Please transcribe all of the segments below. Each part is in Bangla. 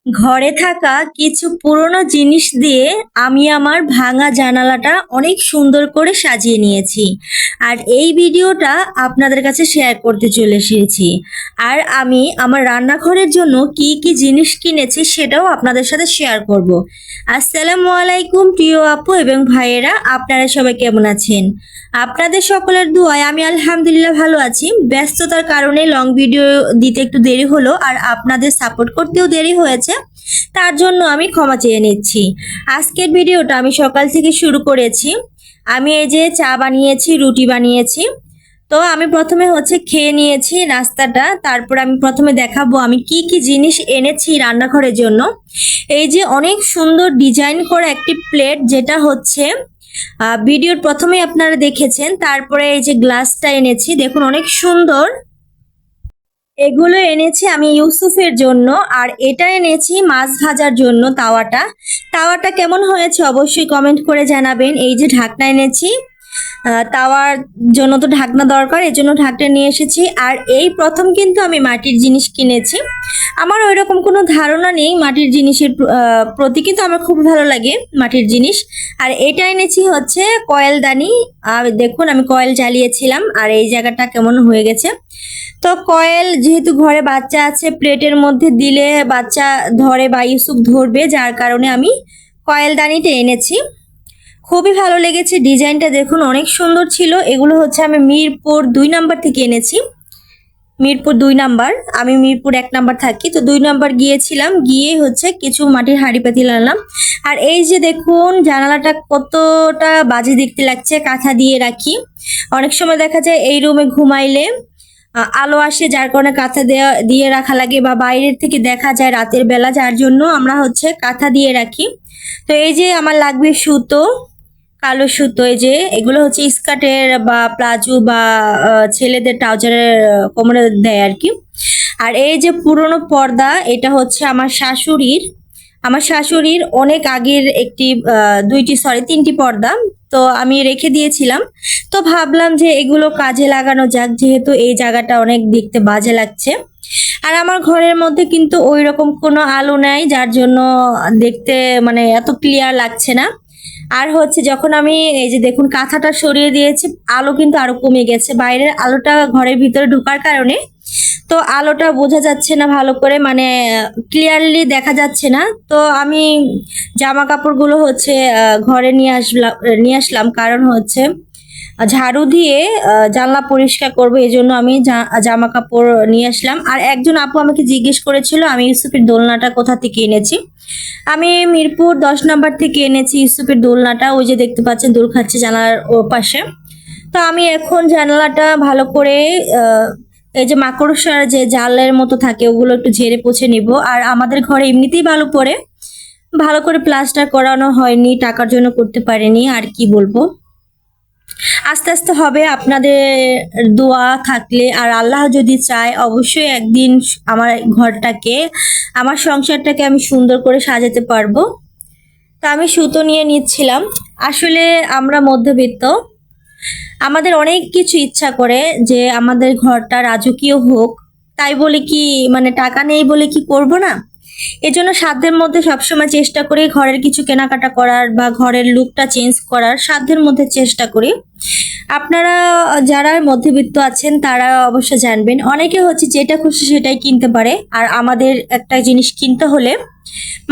ঘরে থাকা কিছু পুরনো জিনিস দিয়ে আমি আমার ভাঙা জানালাটা অনেক সুন্দর করে সাজিয়ে নিয়েছি। আর এই ভিডিওটা আপনাদের কাছে শেয়ার করতে চলে এসেছি। আর আমি আমার রান্নাঘরের জন্য কি কি জিনিস কিনেছি সেটাও আপনাদের সাথে শেয়ার করব। আসসালামু আলাইকুম প্রিয় আপু এবং ভাইয়েরা, আপনারা সবাই কেমন আছেন? আপনাদের সকলের দোয়ায় আমি আলহামদুলিল্লাহ ভালো আছি। ব্যস্ততার কারণে লং ভিডিও দিতে একটু দেরি হলো, আর আপনাদের সাপোর্ট করতেও দেরি হয়েছে, তার জন্য আমি ক্ষমা চেয়ে নিচ্ছি। আজকের ভিডিওটা আমি সকাল থেকে শুরু করেছি। আমি এই যে চা বানিয়েছি, রুটি বানিয়েছি। তো আমি প্রথমে খেয়ে নিয়েছি নাস্তাটা, তারপর আমি প্রথমে দেখাবো আমি কি কি জিনিস এনেছি রান্নাঘরের জন্য। এই যে অনেক সুন্দর ডিজাইন করা একটি প্লেট, যেটা ভিডিওর প্রথমে আপনারা দেখেছেন। তারপরে এই যে গ্লাসটা এনেছি, দেখুন অনেক সুন্দর। এগুলো এনেছি আমি ইউসুফের জন্য, আর এটা এনেছি মাছ ভাজার জন্য তাওয়াটা। তাওয়াটা কেমন হয়েছে অবশ্যই কমেন্ট করে জানাবেন। এই যে ঢাকনা এনেছি, তাওয়ার জন্য তো ঢাকনা দরকার, এই জন্য ঢাকনা নিয়ে এসেছি। আর এই প্রথম কিন্তু আমি মাটির জিনিস কিনেছি। আমার ওই রকম কোনো ধারণা নেই মাটির জিনিসের প্রতি, কিন্তু আমার খুব ভালো লাগে মাটির জিনিস। আর এটা এনেছি কয়েলদানি। আর দেখুন আমি কয়েল জ্বালিয়েছিলাম, আর এই জায়গাটা কেমন হয়ে গেছে। তো কয়েল যেহেতু ঘরে বাচ্চা আছে, প্লেটের মধ্যে দিলে বাচ্চা ধরে বা ইউসুফ ধরবে, যার কারণে আমি কয়েলদানিটা এনেছি। খুবই ভালো লেগেছে ডিজাইনটা, দেখুন অনেক সুন্দর ছিল। এগুলো আমি মিরপুর 2 নাম্বার থেকে এনেছি। মিরপুর 2 নাম্বার, আমি মিরপুর 1 নাম্বার থাকি, তো 2 নাম্বার গিয়েছিলাম, গিয়ে কিছু মাটির হাঁড়ি পাতিল আনলাম। আর এই যে দেখুন জানালাটা কতটা বাজে দেখতে লাগছে, কাঁথা দিয়ে রাখি। অনেক সময় দেখা যায় এই রুমে ঘুমাইলে আলো আসে, যার কারণে কাঁথা দিয়ে রাখা লাগে, বা বাইরের থেকে দেখা যায় রাতের বেলা, যার জন্য আমরা কাঁথা দিয়ে রাখি। তো এই যে আমার লাগবে সুতো, কালো সুতো। এই যে এগুলো স্কার্টের বা প্লাজো বা ছেলেদের ট্রাউজারের কোমরে দেয় আর কি। আর এই যে পুরনো পর্দা, এটা আমার শাশুড়ির অনেক আগের একটি 3টি পর্দা, তো আমি রেখে দিয়েছিলাম। তো ভাবলাম যে এগুলো কাজে লাগানো যাক, যেহেতু এই জায়গাটা অনেক দেখতে বাজে লাগছে। আর আমার ঘরের মধ্যে কিন্তু ওই রকম কোনো আলো নাই, যার জন্য দেখতে মানে এত ক্লিয়ার লাগছে না। আর যখন আমি এই যে দেখুন কাঁথাটা সরিয়ে দিয়েছি, আলো কিন্তু আরো কমে গেছে। বাইরের আলোটা ঘরের ভিতরে ঢোকার কারণে তো আলোটা বোঝা যাচ্ছে না ভালো করে, মানে ক্লিয়ারলি দেখা যাচ্ছে না। তো আমি জামা কাপড়গুলো ঘরে নিয়ে আসলাম, কারণ ঝাড়ু দিয়ে জানলা পরিষ্কার করবো, এই জন্য আমি জামা কাপড় নিয়ে আসলাম। আর একজন আপু আমাকে জিজ্ঞেস করেছিল আমি ইউসুফের দোলনাটা কোথা থেকে এনেছি। আমি মিরপুর 10 নাম্বার থেকে এনেছি ইউসুফের দোলনাটা। ওই যে দেখতে পাচ্ছেন দোল খাচ্ছে জানালার ও পাশে। তো আমি এখন জানালাটা ভালো করে এই যে মাকড়সার যে জালের মতো থাকে ওগুলো একটু ঝেড়ে পোছে নিব। আর আমাদের ঘরে এমনিতেই ভালো পড়ে, ভালো করে প্লাস্টার করানো হয়নি, টাকার জন্য করতে পারিনি। আর কি বলবো, আস্তে আস্তে হবে, আপনাদের দোয়া থাকলে আর আল্লাহ যদি চায় অবশ্যই একদিন আমার ঘরটাকে, আমার সংসারটাকে আমি সুন্দর করে সাজাতে পারবো। তা আমি সুতো নিয়ে নিচ্ছিলাম। আসলে আমরা মধ্যবিত্ত, আমাদের অনেক কিছু ইচ্ছা করে যে আমাদের ঘরটা রাজকীয় হোক। তাই বলে কি মানে টাকা নেই বলে কি করব না, এজন্য সাধ্যের মধ্যে সবসময় চেষ্টা করি ঘরের কিছু কেনাকাটা করার বা ঘরের লুকটা চেঞ্জ করার, সাধ্যের মধ্যে চেষ্টা করি। আপনারা যারা মধ্যবিত্ত আছেন তারা অবশ্য জানবেন, অনেকে যেটা খুশি সেটাই কিনতে পারে। আর আমাদের একটা জিনিস কিনতে হলে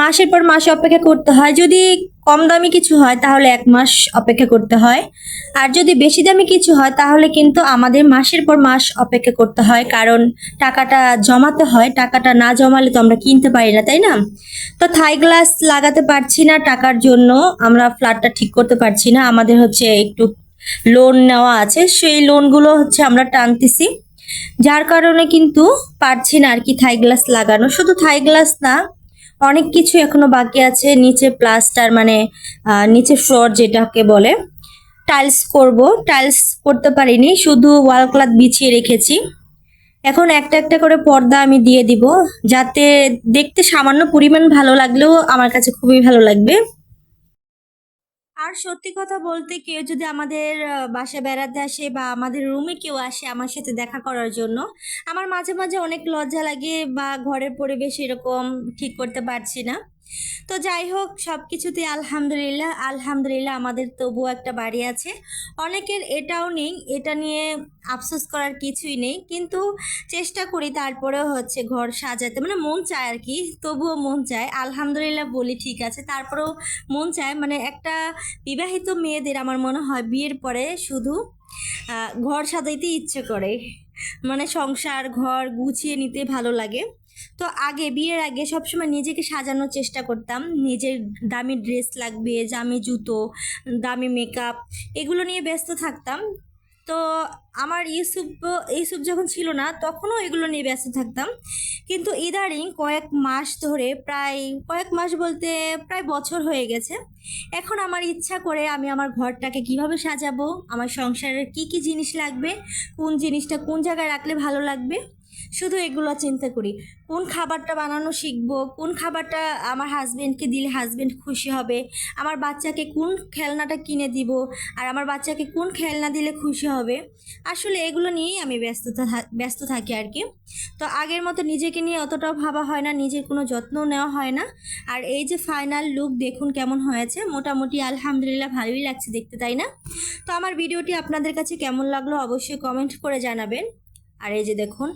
মাসের পর মাস অপেক্ষা করতে হয়। যদি কম দামি কিছু হয় তাহলে 1 মাস অপেক্ষা করতে হয়, আর যদি বেশি দামি কিছু হয় তাহলে কিন্তু আমাদের মাসের পর মাস অপেক্ষা করতে হয়, কারণ টাকাটা জমাতে হয়। টাকাটা না জমালে তো আমরা কিনতে পারি না, তাই না? তো থাই গ্লাস লাগাতে পারছি না টাকার জন্য, আমরা ফ্ল্যাটটা ঠিক করতে পারছি না। আমাদের একটু লোন নেওয়া আছে, সেই লোনগুলো আমরা টানতেছি, যার কারণে কিন্তু পারছি না আর কি থাই গ্লাস লাগানো। শুধু থাই গ্লাস না, অনেক কিছু এখনো বাকি আছে। নিচে প্লাস্টার, মানে নিচে ফ্লোর যেটাকে বলে, টাইলস করব। টাইলস করতে পারিনি, শুধু ওয়াল ক্লথ বিছিয়ে রেখেছি। এখন একটা একটা করে পর্দা আমি দিয়ে দিব, যাতে দেখতে সামান্য পরিমাণ ভালো লাগলেও আমার কাছে খুবই ভালো লাগবে। আর সত্যি কথা বলতে কেউ যদি আমাদের বাসায় বেড়াতে আসে বা আমাদের রুমে কেউ আসে আমার সাথে দেখা করার জন্য, আমার মাঝে মাঝে অনেক লজ্জা লাগে বা ঘরের পরিবেশ এরকম ঠিক করতে পারছি না। তো যাই হোক, সব কিছুতে আলহামদুলিল্লাহ আলহামদুলিল্লাহ আমাদের তবুও একটা বাড়ি আছে। অনেকের এটাও নেই, এটা নিয়ে আফসোস করার কিছুই নেই, কিন্তু চেষ্টা করি তারপরেও হচ্ছে ঘর সাজাতে, মানে মন চায় আর কি, তবুও মন চায় আলহামদুলিল্লাহ বলি ঠিক আছে, তারপরেও মন চায়। মানে একটা বিবাহিত মেয়েদের আমার মনে হয় বিয়ের পরে শুধু ঘর সাজাইতে ইচ্ছে করে, মানে সংসার ঘর গুছিয়ে নিতে ভালো লাগে। তো আগে বিয়ের আগে সবসময় নিজেকে সাজানোর চেষ্টা করতাম, নিজের দামি ড্রেস লাগবে, দামি জুতো, দামি মেকআপ, এগুলো নিয়ে ব্যস্ত থাকতাম। তো আমার ইউসুফ যখন ছিল না তখনও এগুলো নিয়ে ব্যস্ত থাকতাম, কিন্তু ইদারিং কয়েক মাস ধরে, প্রায় কয়েক মাস বলতে প্রায় বছর হয়ে গেছে, এখন আমার ইচ্ছা করে আমি আমার ঘরটাকে কিভাবে সাজাবো, আমার সংসারের কি কি জিনিস লাগবে, কোন জিনিসটা কোন জায়গায় রাখলে ভালো লাগবে, শুধু এগুলো চিন্তা করি। কোন খাবারটা বানানো শিখবো, কোন খাবারটা আমার হাজবেন্ডকে দিলে হাজবেন্ড খুশি হবে, আমার বাচ্চাকে কোন খেলনাটা কিনে দিব, আর আমার বাচ্চাকে কোন খেলনা দিলে খুশি হবে। আসলে এগুলো নিয়েই আমি ব্যস্ত থাকি আর কি। তো আগের মতো নিজেকে নিয়ে অতটাও ভাবা হয় না, নিজের কোনো যত্নও নেওয়া হয় না। আর এই যে ফাইনাল লুক দেখুন কেমন হয়েছে, মোটামুটি আলহামদুলিল্লাহ ভালোই লাগছে দেখতে, তাই না? তো আমার ভিডিওটি আপনাদের কাছে কেমন লাগলো অবশ্যই কমেন্ট করে জানাবেন। আর এই যে দেখুন,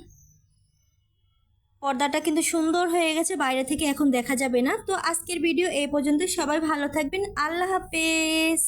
পর্দাটা কিন্তু সুন্দর হয়ে গেছে, বাইরে থেকে এখন দেখা যাবে না। তো আজকের ভিডিও এই পর্যন্ত, সবাই ভালো থাকবেন, আল্লাহ হাফেজ।